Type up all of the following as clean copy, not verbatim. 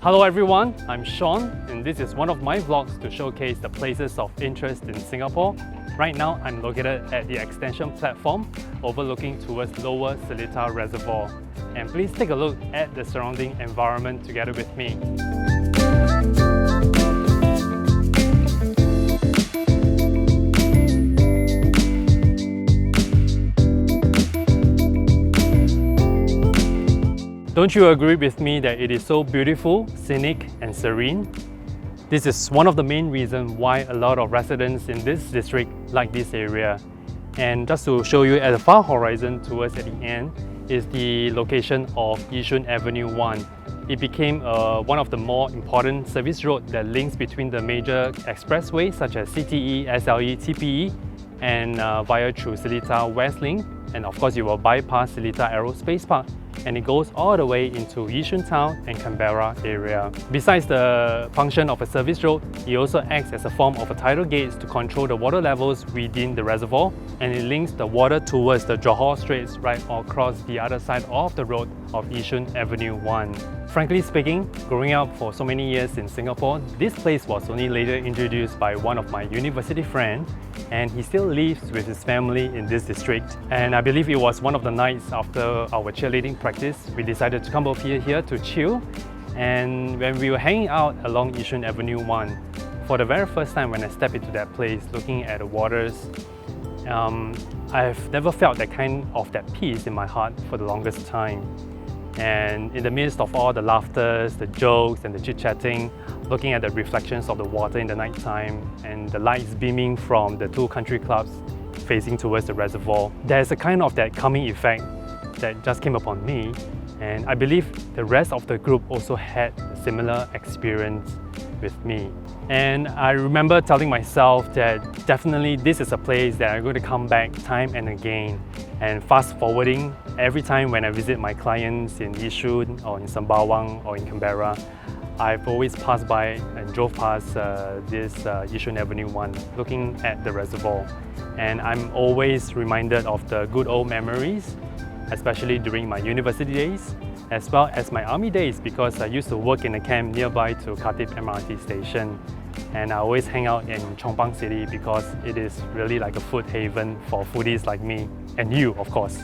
Hello everyone, I'm Sean and this is one of my vlogs to showcase the places of interest in Singapore. Right now, I'm located at the extension platform overlooking towards Lower Seletar Reservoir. And please take a look at the surrounding environment together with me. Don't you agree with me that it is so beautiful, scenic and serene? This is one of the main reasons why a lot of residents in this district like this area. And just to show you at the far horizon towards at the end is the location of Yishun Avenue 1. It became one of the more important service roads that links between the major expressways such as CTE, SLE, TPE and via through Seletar West Link. And of course you will bypass Seletar Aerospace Park and it goes all the way into Yishun Town and Canberra area. Besides the function of a service road, it also acts as a form of a tidal gate to control the water levels within the reservoir, and it links the water towards the Johor Straits right across the other side of the road of Yishun Avenue 1. Frankly speaking, growing up for so many years in Singapore, this place was only later introduced by one of my university friends, and he still lives with his family in this district. And I believe it was one of the nights after our cheerleading practice, we decided to come over here to chill. And when we were hanging out along Yishun Avenue 1, for the very first time when I stepped into that place, looking at the waters, I've never felt that peace in my heart for the longest time. And in the midst of all the laughter, the jokes and the chit-chatting, looking at the reflections of the water in the night time and the lights beaming from the two country clubs facing towards the reservoir, there's a kind of that calming effect that just came upon me, and I believe the rest of the group also had a similar experience with me. And I remember telling myself that definitely this is a place that I'm going to come back time and again. And fast forwarding, every time when I visit my clients in Yishun or in Sembawang or in Canberra, I've always passed by and drove past this Yishun Avenue 1 looking at the reservoir. And I'm always reminded of the good old memories, especially during my university days, as well as my army days, because I used to work in a camp nearby to Khatib MRT station. And I always hang out in Chong Pang City because it is really like a food haven for foodies like me, and you of course.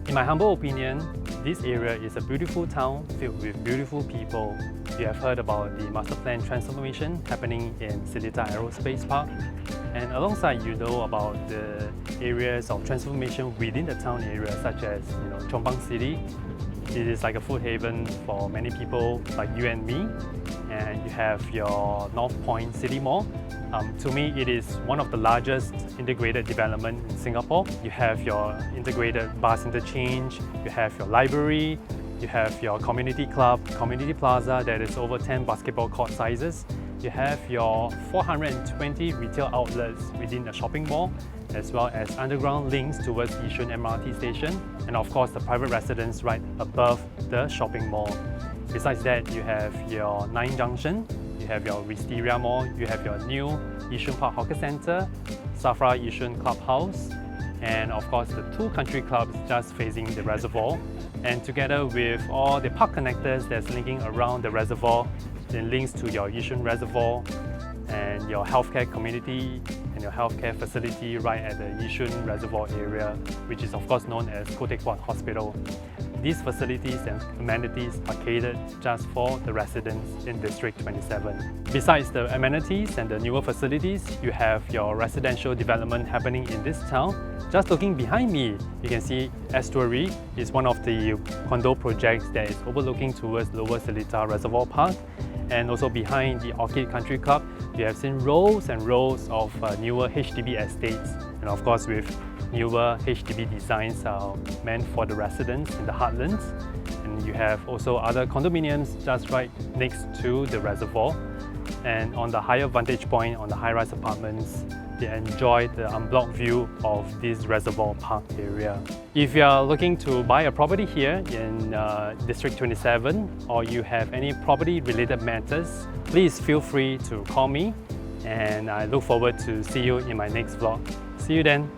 In my humble opinion, this area is a beautiful town filled with beautiful people. You have heard about the master plan transformation happening in Seletar Aerospace Park, and alongside you know about the areas of transformation within the town area such as Chong Pang City. It is like a food haven for many people like you and me. And you have your North Point City Mall. To me, it is one of the largest integrated development in Singapore. You have your integrated bus interchange, you have your library, you have your community club, community plaza that is over 10 basketball court sizes. You have your 420 retail outlets within the shopping mall, as well as underground links towards Yishun MRT station, and of course the private residence right above the shopping mall. Besides that, you have your 9 Junction, you have your Wisteria Mall, you have your new Yishun Park Hawker Centre, Safra Yishun Clubhouse, and of course the two country clubs just facing the reservoir. And together with all the park connectors that's linking around the reservoir, it links to your Yishun Reservoir and your healthcare community and your healthcare facility right at the Yishun Reservoir area, which is of course known as Khoo Teck Puat Hospital. These facilities and amenities are catered just for the residents in District 27. Besides the amenities and the newer facilities, you have your residential development happening in this town. Just looking behind me, you can see Estuary is one of the condo projects that is overlooking towards Lower Seletar Reservoir Park. And also behind the Orchid Country Club, you have seen rows and rows of newer HDB estates. And of course with newer HDB designs are meant for the residents in the heartlands. And you have also other condominiums just right next to the reservoir. And on the higher vantage point on the high-rise apartments, they enjoy the unblocked view of this Reservoir Park area. If you are looking to buy a property here in District 27, or you have any property related matters, please feel free to call me, and I look forward to see you in my next vlog. See you then.